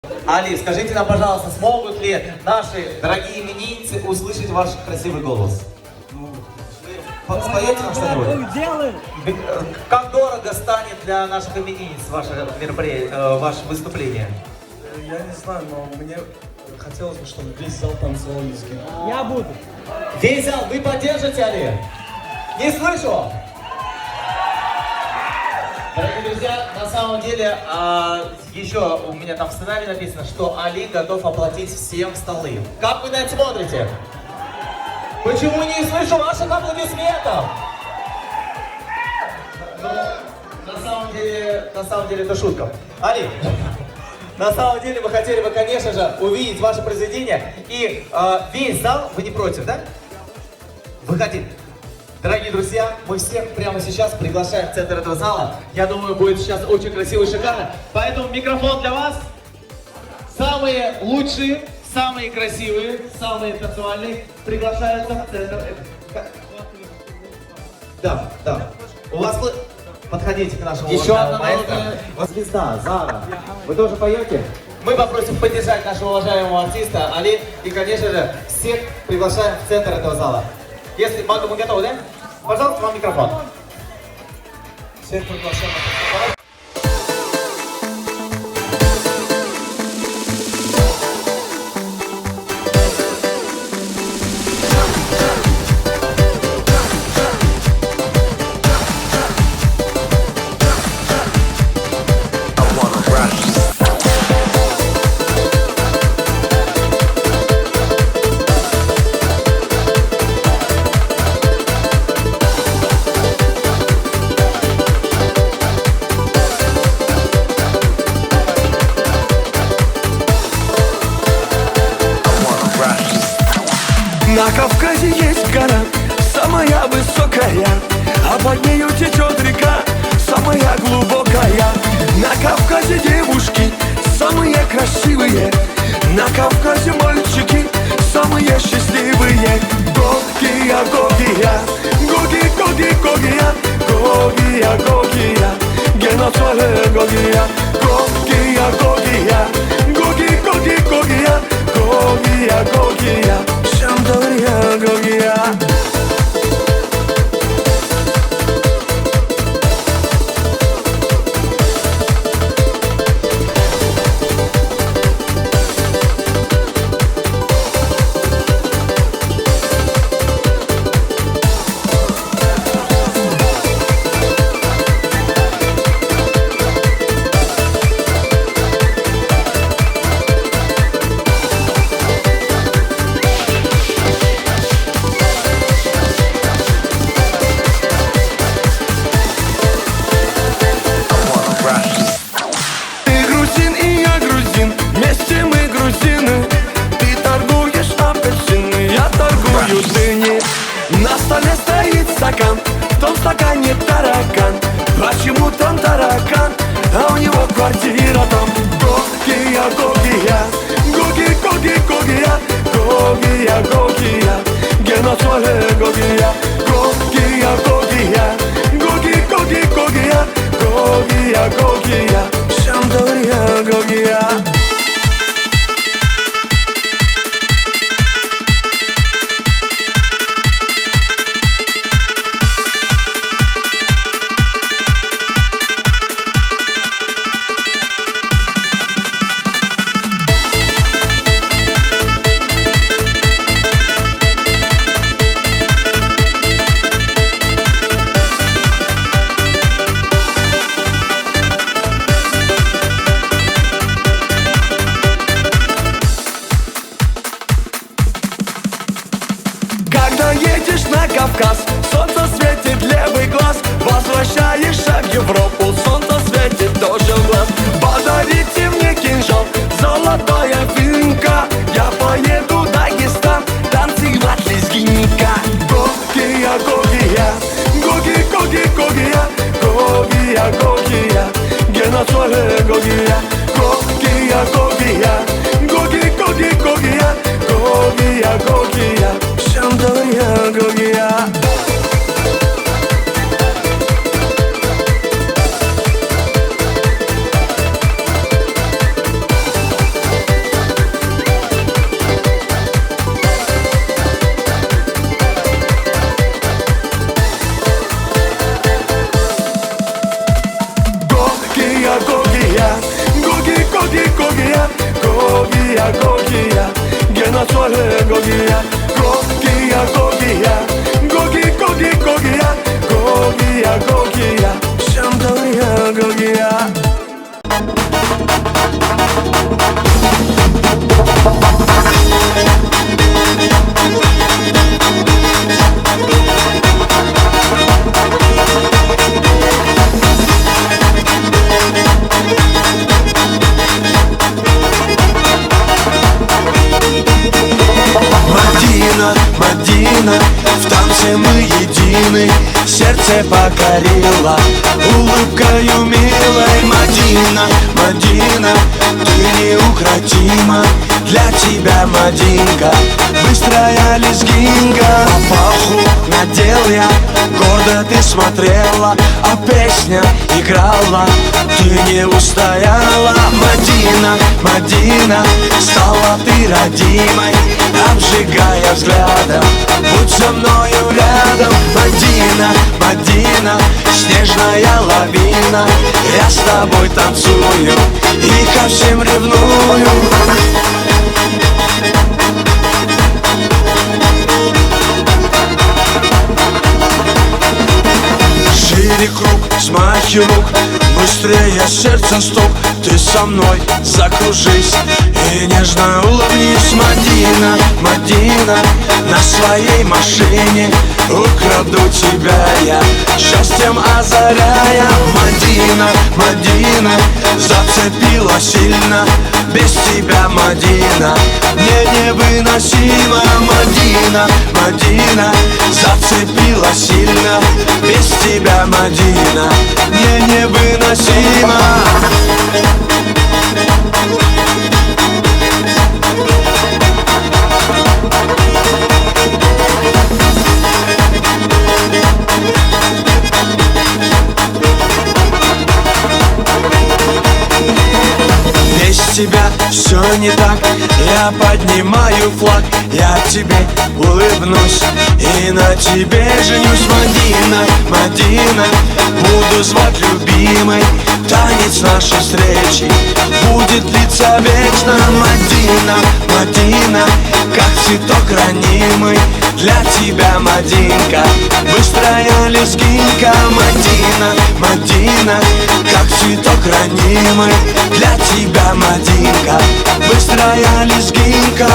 Али, скажите нам, пожалуйста, смогут ли наши дорогие именинницы услышать ваш красивый голос? Споете нам что-нибудь? Как дорого станет для наших именинниц ваше выступление? Я не знаю, но мне хотелось бы, чтобы весь зал танцевал лезгинку. Я буду. Весь зал, вы поддержите, Али? Не слышу! Дорогие друзья, на самом деле, еще у меня там в сценарии написано, что Али готов оплатить всем столы. Как вы на это смотрите? Почему не слышу ваших аплодисментов? На самом деле это шутка. Али, на самом деле мы хотели бы, конечно же, увидеть ваше произведение. И весь зал, вы не против, да? Вы хотите? Дорогие друзья, мы всех прямо сейчас приглашаем в центр этого зала. Я думаю, будет сейчас очень красиво и шикарно. Поэтому микрофон для вас. Самые лучшие, самые красивые, самые танцевальные приглашаются в центр. Да. У вас... Подходите к нашему Еще одна маэстро. Звезда, Зара. Вы тоже поете? Мы попросим поддержать нашего уважаемого артиста Али. И, конечно же, всех приглашаем в центр этого зала. Если мы готовы, да? Пожалуйста, вам микрофон. Всех приглашаем. На Кавказе есть гора, самая высокая, а под нею течет река, самая глубокая. На Кавказе девушки самые красивые, на Кавказе мальчики самые счастливые. Гогия, Гогия, Гоги, Гоги, Гогия, Гогия, Гогия, Геноцвале Гогия, Гогия, Гогия, Гоги, Гоги, Гогия, Гогия, Гогия, Шамдория, Гогия. В том стакане таракан. Почему там таракан, а у него квартира там? Гогия, Гогия, Гоги, Гоги, Гогия, Гогия, Гогия, Геноцвале Гогия, Гогия, Гогия, Гоги, Гоги, Гогия, Гогия, Гогия, Шамдория, Гогия. Когда едешь на Кавказ, солнце светит левый глаз. Возвращаешься в Европу, солнце светит тоже в глаз. Подарите мне кинжал, золотая винка. Я поеду в Дагестан, танцевать лезгинника. Гогия, Гогия, Гоги, Гоги, Гогия, Гогия, Гогия, Геноцвале Гогия, Гогия, Гогия, Гоги, Гоги, Гогия, Гогия, Гогия, Шамдория, Гогия. на своей Гогия. Гогия, Гогия, Гоги, Гоги, Гогия, Гогия, Гогия, Шантария, Гогия. Мадина, Мадина, в танце мы едины, сердце покорила улыбкою милой. Мадина, Мадина, ты неукротима, для тебя, Мадинка, быстрая лезгинка. Папаху надел я, гордо ты смотрела, а песня играла, ты не устояла. Мадина, Мадина, стала ты родимой, обжигая взглядом, будь со мною рядом. Мадина, Мадина, снежная лавина, я с тобой танцую и ко всем ревную. Шире круг, смахи рук, быстрее сердце стук. Ты со мной закружись и нежно улыбнись. Мадина, Мадина, на своей машине украду тебя я, счастьем озаряя. Мадина, Мадина, зацепила сильно, без тебя, Мадина, мне невыносимо. Мадина, Мадина, зацепила сильно, без тебя, Мадина, мне невыносимо. Без тебя все не так, я поднимаю флаг, я тебе улыбнусь и на тебе женюсь. Мадина, Мадина, буду звать любимой, танец нашей встречи будет длиться вечно. Мадина, Мадина, как цветок ранимый, для тебя, Мадинка, быстрая лезгинка. Мадина, Мадина, как цветок ранимый, для тебя, Мадинка, быстрая лезгинка.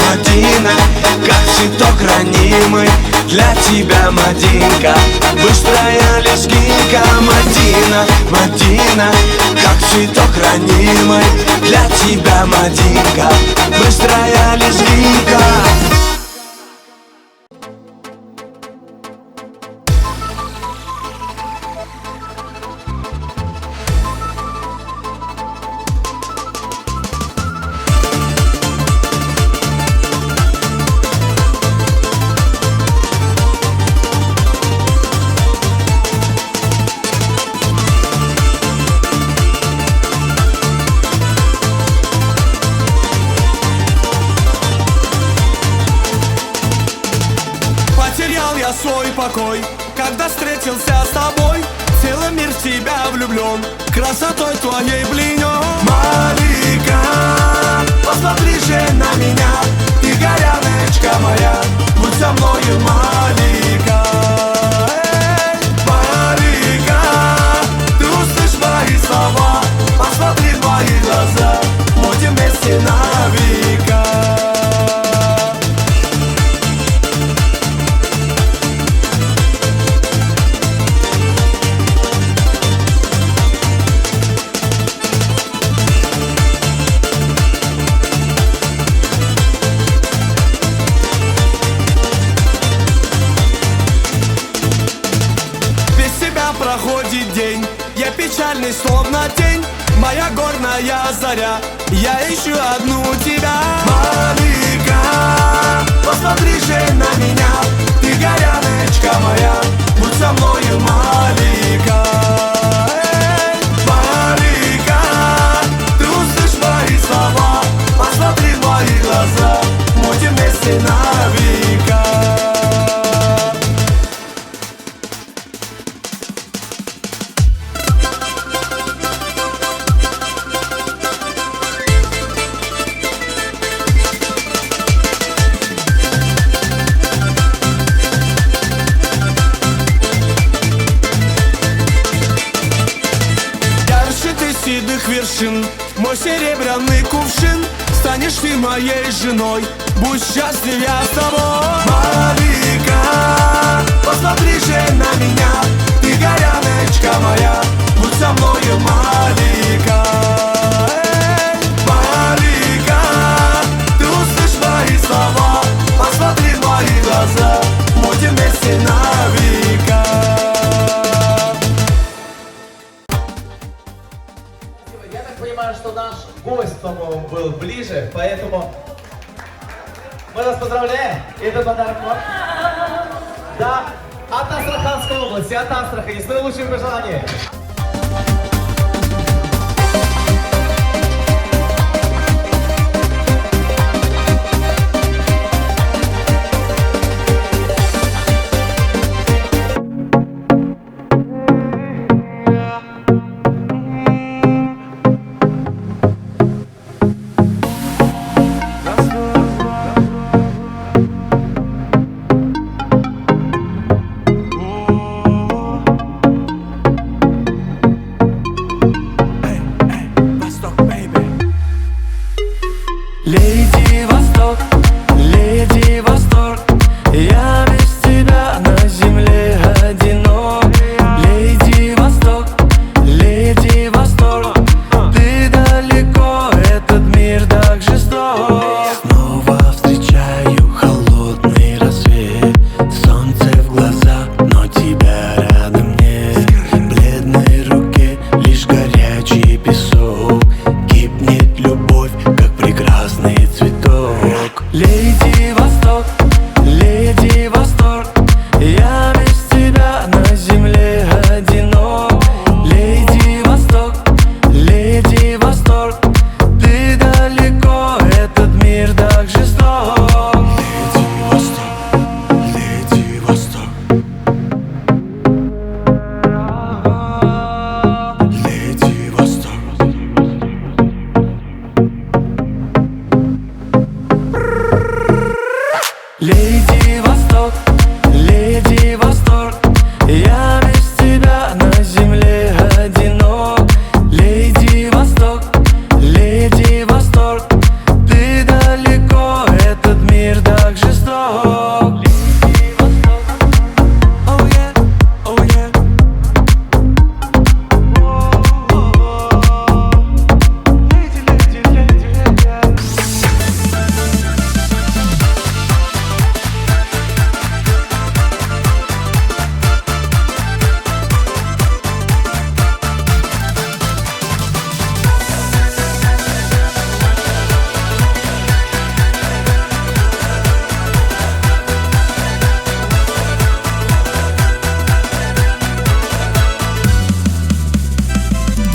Мадина, как цветок ранимый, для тебя, Мадинка, быстрая лезгинка. Мадина, Мадина, как цветок ранимый, для тебя, Мадинка, быстрая лезгинка. Свой покой, когда встретился с тобой, целый мир в тебя влюблен, красотой твоей пленен. Малика, посмотри же на меня, ты горяночка моя, будь со мною, Малика. Малика, ты услышь мои слова, посмотри в мои глаза, будем вместе на века. печальный, словно тень, моя горная заря. Я ищу одну тебя. Малика, посмотри же на меня, ты горяночка моя, будь со мною, Малика. Малика, ты услышь мои слова, посмотри в мои глаза, будем вместе на века. Седых вершин, мой серебряный кувшин, станешь ты моей женой, будь счастлив я с тобой. Малика, посмотри же на меня, ты горяночка моя, будь со мною, Малика. Малика, ты услышь мои слова, посмотри в мои глаза, будем вместе на века. Я так понимаю, что наш гость, по-моему, был ближе, поэтому мы вас поздравляем. Это подарок вам. Да, от Астраханской области, от Астрахани, с наилучшими пожеланиями. Леди Восток, леди Восторг, я без тебя на земле одинок. Леди Восток, леди Восторг, ты далеко, этот мир так жесток. Снова встречаю холодный рассвет, солнце в глаза, но тебя рядом нет. В бледной руке лишь горячий песок, кипнет любовь, как прекрасный цветок. Леди Восток, леди Восторг, я без тебя на земле одинок. Леди Восток, леди Восторг, ты далеко, этот мир так жесток. Леди Восток, леди Восток, леди Восток, леди Восторг, я без тебя на земле одинок. Леди Восток, леди Восторг, ты далеко, этот мир так жесток. Леди Восток, oh yeah, oh yeah. Леди, леди, леди, леди.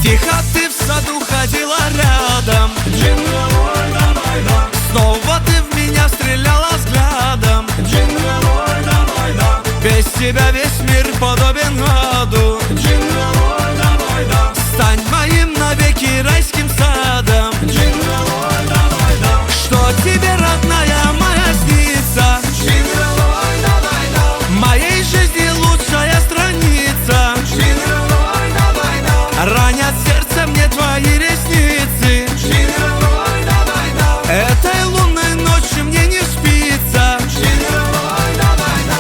Тихо ты в саду ходила рядом, джингловой, давай, да. Снова ты в меня стреляла взглядом, джингловой, давай, да. Без тебя весь мир подобен аду, джингловой, давай, да. Стань моим навеки райским садом, джингловой, давай, да. Что тебе, родная моя, снится, джингловой, давай, да. Моей жизни лучшая страница, джингловой, давай, да. Ранят сердце мне твои ресницы, джингловой, давай, да. Этой лунной ночью мне не спится, джингловой, давай, да.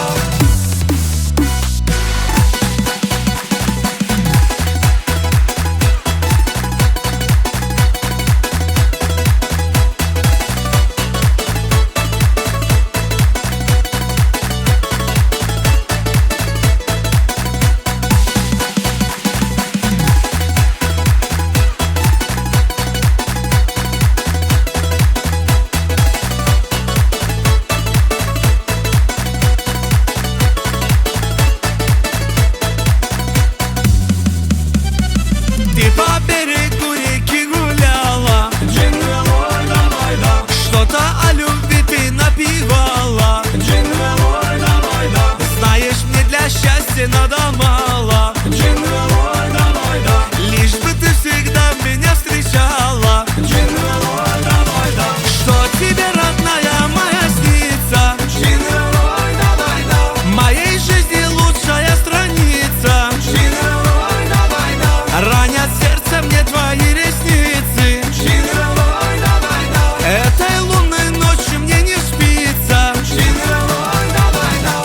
счастье надо мало. Джинглой, давай, да. Лишь бы ты всегда меня встречала. Джинглой, давай, да. Что тебе, родная моя, снится? Джинглой, давай, да. Моей жизни лучшая страница. Джинглой, давай, да. Ранят сердце мне твои ресницы. Джинглой, давай, да. Этой лунной ночью мне не спится. Джинглой, давай, да.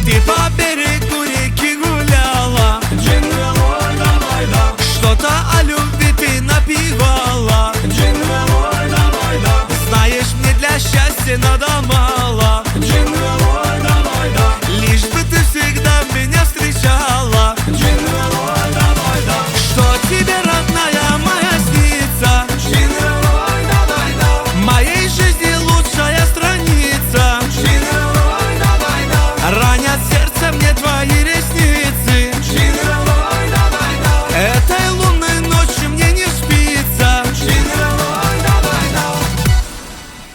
Ты по берегу реки гуляла. Джинглой, давай, да. Что-то о любви ты напевала. Джинглой, давай, да. Знаешь, мне для счастья надо мало. Джинглой, давай, да. Лишь бы ты всегда меня встречала. Джинглой, давай, да. Что тебе, родная моя, снится? Джинглой, давай, да. Моей жизни лучшая страница. Джинглой, давай, да. Ранят сердце мне твои ресницы. Джинглой, давай, да. Этой лунной ночью мне не спится. Джинглой, давай, да.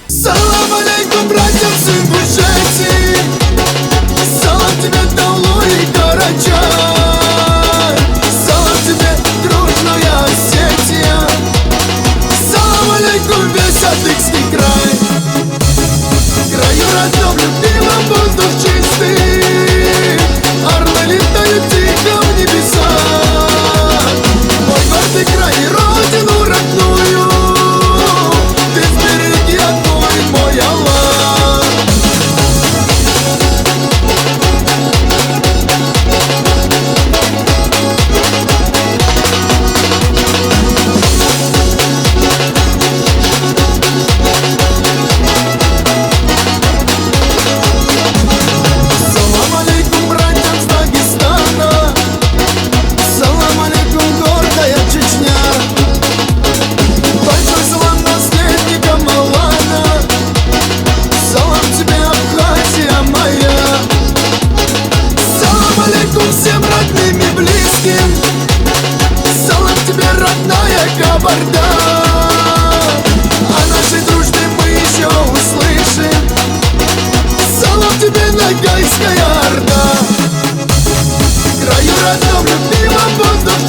Салам алейкум, братьям, сын Бушети. Салам тебе, Таулу и Карачай. Салам тебе, дружная Осетия. Салам алейкум, весь Адыгский край. В краю родном любимом воздух чистый. Орлы летают тихо в небеса. Мой гордый край и родину родную ты сбереги одной, мой Аллах. Салам алейкум, братьям с Дагестана. Салам алейкум, гордая Чечня. Большой салам наследникам Алана. Салам тебе, Абхазия моя. Салам алейкум всем родным и близким. Салам тебе, родная Кабарда. О нашей дружбе мы еще услышим. Салам тебе, Ногайская Орда. В краю родном любимом воздух